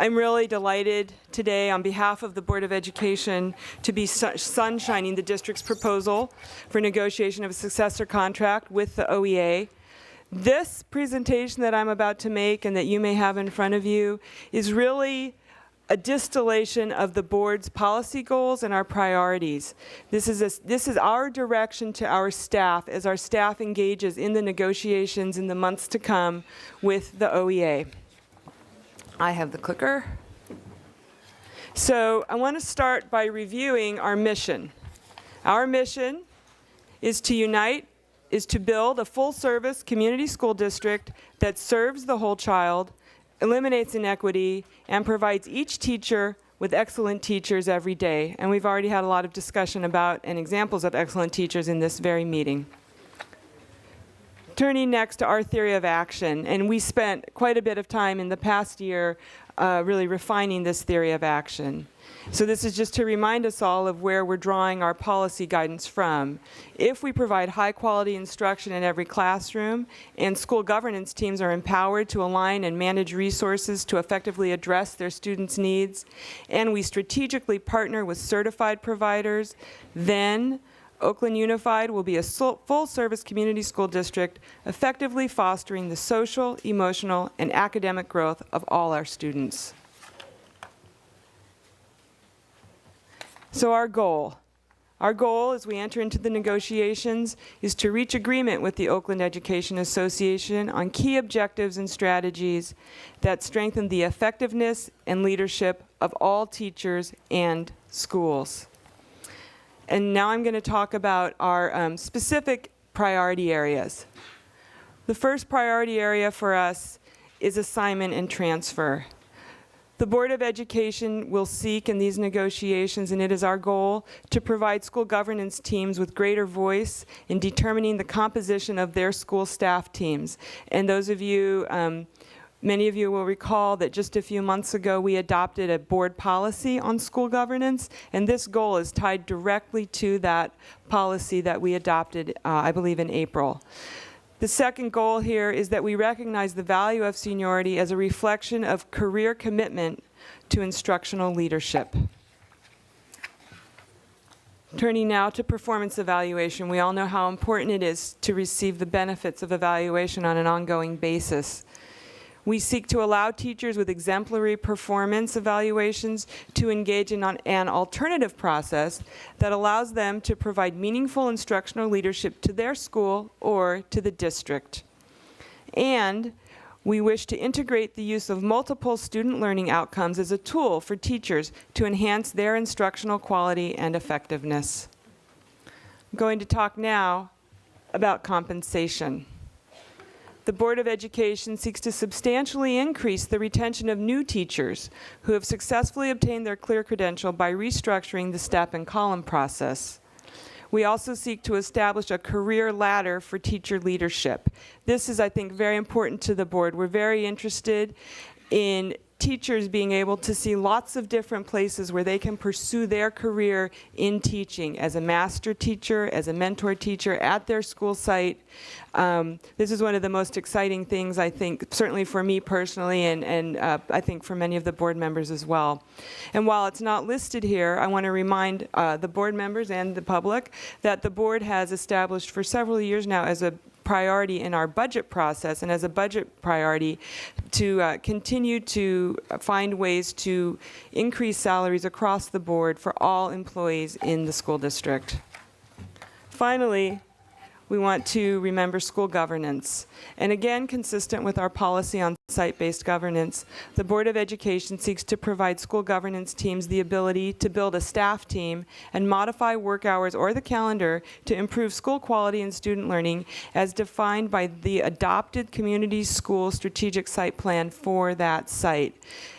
I'm really delighted today on behalf of the Board of Education to be sunshining the district's proposal for negotiation of a successor contract with the OEA. This presentation that I'm about to make and that you may have in front of you is really a distillation of the board's policy goals and our priorities. This is our direction to our staff as our staff engages in the negotiations in the months to come with the OEA. I have the clicker. So I want to start by reviewing our mission. Our mission is to build a full-service community school district that serves the whole child, eliminates inequity, and provides each teacher with excellent teachers every day. And we've already had a lot of discussion about and examples of excellent teachers in this very meeting. Turning next to our theory of action, and we spent quite a bit of time in the past year really refining this theory of action. So this is just to remind us all of where we're drawing our policy guidance from. If we provide high quality instruction in every classroom and school governance teams are empowered to align and manage resources to effectively address their students' needs, and we strategically partner with certified providers, then Oakland Unified will be a full-service community school district effectively fostering the social, emotional, and academic growth of all our students. So our goal as we enter into the negotiations is to reach agreement with the Oakland Education Association on key objectives and strategies that strengthen the effectiveness and leadership of all teachers and schools. And now I'm going to talk about our specific priority areas. The first priority area for us is assignment and transfer. The Board of Education will seek in these negotiations, and it is our goal, to provide school governance teams with greater voice in determining the composition of their school staff teams. And those of you, many of you will recall that just a few months ago we adopted a board policy on school governance, and this goal is tied directly to that policy that we adopted, I believe, in April. The second goal here is that we recognize the value of seniority as a reflection of career commitment to instructional leadership. Turning now to performance evaluation, we all know how important it is to receive the benefits of evaluation on an ongoing basis. We seek to allow teachers with exemplary performance evaluations to engage in an alternative process that allows them to provide meaningful instructional leadership to their school or to the district. And we wish to integrate the use of multiple student learning outcomes as a tool for teachers to enhance their instructional quality and effectiveness. I'm going to talk now about compensation. The Board of Education seeks to substantially increase the retention of new teachers who have successfully obtained their clear credential by restructuring the step and column process. We also seek to establish a career ladder for teacher leadership. This is, I think, very important to the board. We're very interested in teachers being able to see lots of different places where they can pursue their career in teaching, as a master teacher, as a mentor teacher at their school site. This is one of the most exciting things, I think, certainly for me personally, and I think for many of the board members as well. And while it's not listed here, I want to remind the board members and the public that the board has established for several years now as a priority in our budget process and as a budget priority to continue to find ways to increase salaries across the board for all employees in the school district. Finally, we want to remember school governance. And again, consistent with our policy on site-based governance, the Board of Education seeks to provide school governance teams the ability to build a staff team and modify work hours or the calendar to improve school quality and student learning as defined by the adopted community school strategic site plan for that site.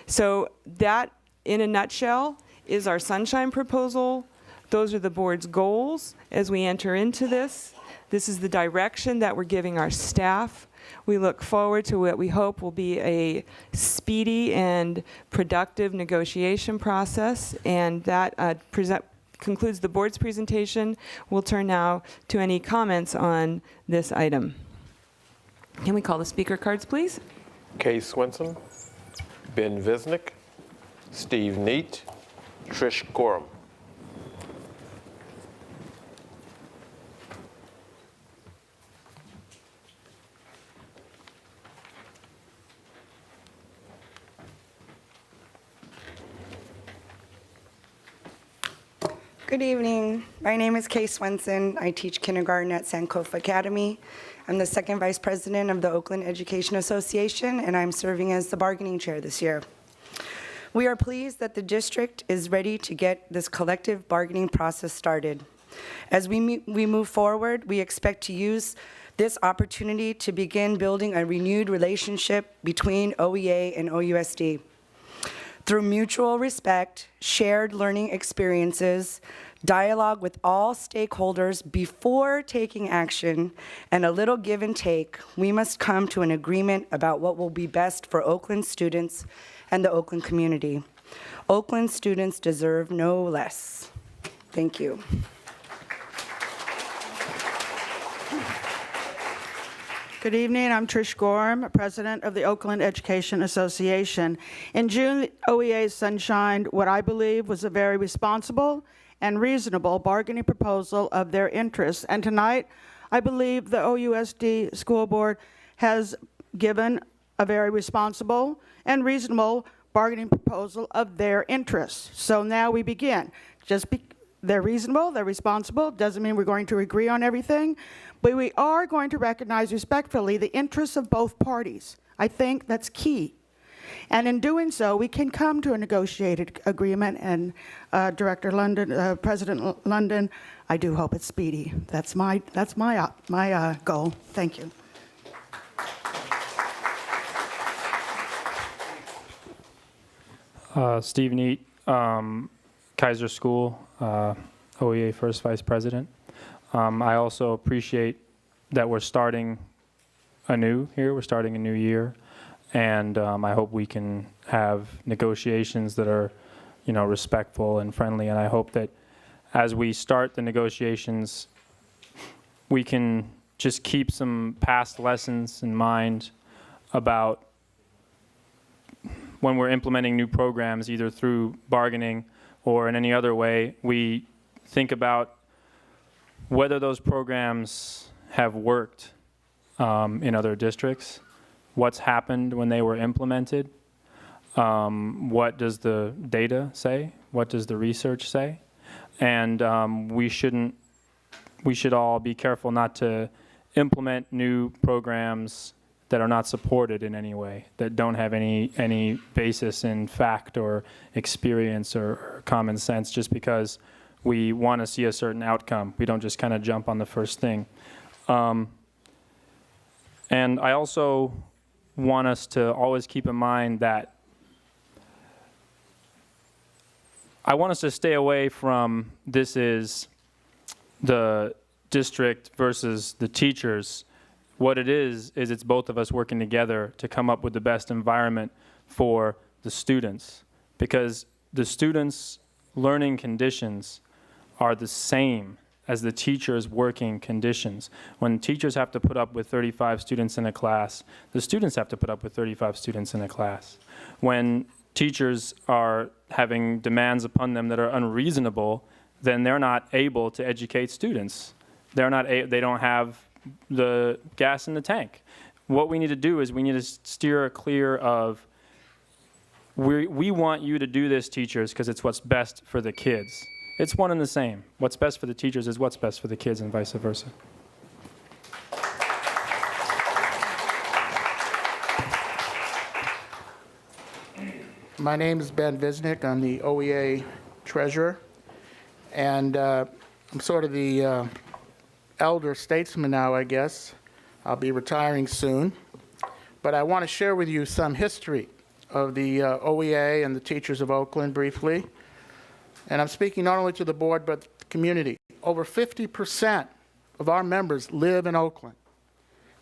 So that, in a nutshell, is our sunshine proposal. Those are the board's goals as we enter into this. This is the direction that we're giving our staff. We look forward to what we hope will be a speedy and productive negotiation process, and that concludes the board's presentation. We'll turn now to any comments on this item. Can we call the speaker cards, please? Kay Swenson, Ben Visnick, Steve Neat, Trish Gorham. Good evening. My name is Kay Swenson. I teach kindergarten at Sankofa Academy. I'm the second vice president of the Oakland Education Association, and I'm serving as the bargaining chair this year. We are pleased that the district is ready to get this collective bargaining process started. As we move forward, we expect to use this opportunity to begin building a renewed relationship between OEA and OUSD. Through mutual respect, shared learning experiences, dialogue with all stakeholders before taking action, and a little give and take, we must come to an agreement about what will be best for Oakland students and the Oakland community. Oakland students deserve no less. Thank you. Good evening. I'm Trish Gorham, president of the Oakland Education Association. In June, OEA sunshined what I believe was a very responsible and reasonable bargaining proposal of their interests. And tonight, I believe the OUSD School Board has given a very responsible and reasonable bargaining proposal of their interests. So now we begin. They're reasonable, they're responsible, doesn't mean we're going to agree on everything, but we are going to recognize respectfully the interests of both parties. I think that's key. And in doing so, we can come to a negotiated agreement, and Director London, President London, I do hope it's speedy. That's my goal. Thank you. Steve Neat, Kaiser School, OEA First Vice President. I also appreciate that we're starting anew here. We're starting a new year, and I hope we can have negotiations that are, respectful and friendly. And I hope that as we start the negotiations, we can just keep some past lessons in mind about when we're implementing new programs, either through bargaining or in any other way. We think about whether those programs have worked in other districts, what's happened when they were implemented, what does the data say, what does the research say, and we should all be careful not to implement new programs that are not supported in any way, that don't have any basis in fact or experience or common sense, just because we want to see a certain outcome. We don't just kind of jump on the first thing. And I also want us to always keep in mind that I want us to stay away from this is the district versus the teachers. What it is it's both of us working together to come up with the best environment for the students, because the students' learning conditions are the same as the teachers' working conditions. When teachers have to put up with 35 students in a class, the students have to put up with 35 students in a class. When teachers are having demands upon them that are unreasonable, then they're not able to educate students. They don't have the gas in the tank. What we need to do is we need to steer clear of, we want you to do this, teachers, because it's what's best for the kids. It's one and the same. What's best for the teachers is what's best for the kids, and vice versa. My name is Ben Visnick. I'm the OEA treasurer, and I'm sort of the elder statesman now, I guess. I'll be retiring soon. But I want to share with you some history of the OEA and the teachers of Oakland briefly. And I'm speaking not only to the board, but the community. Over 50% of our members live in Oakland.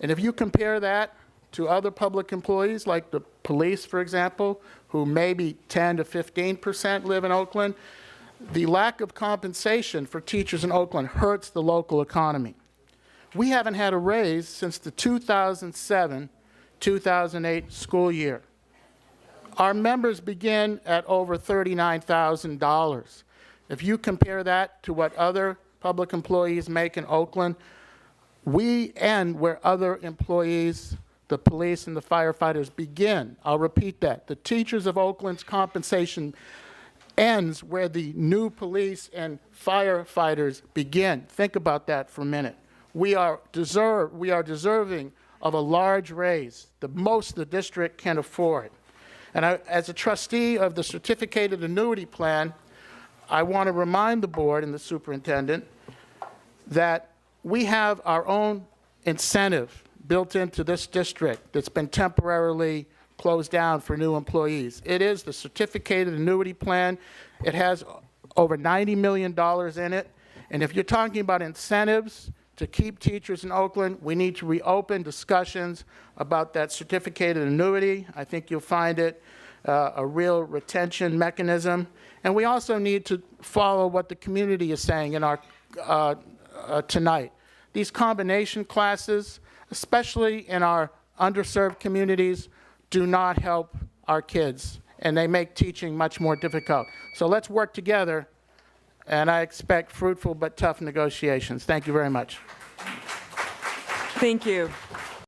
And if you compare that to other public employees, like the police, for example, who maybe 10 to 15% live in Oakland, the lack of compensation for teachers in Oakland hurts the local economy. We haven't had a raise since the 2007-2008 school year. Our members begin at over $39,000. If you compare that to what other public employees make in Oakland, we end where other employees, the police and the firefighters, begin. I'll repeat that. The teachers of Oakland's compensation ends where the new police and firefighters begin. Think about that for a minute. We are deserving of a large raise, the most the district can afford. And as a trustee of the certificated annuity plan, I want to remind the board and the superintendent that we have our own incentive built into this district that's been temporarily closed down for new employees. It is the certificated annuity plan. It has over $90 million in it. And if you're talking about incentives to keep teachers in Oakland, we need to reopen discussions about that certificated annuity. I think you'll find it a real retention mechanism. And we also need to follow what the community is saying in our tonight. These combination classes, especially in our underserved communities, do not help our kids, and they make teaching much more difficult. So let's work together, and I expect fruitful but tough negotiations. Thank you very much. Thank you.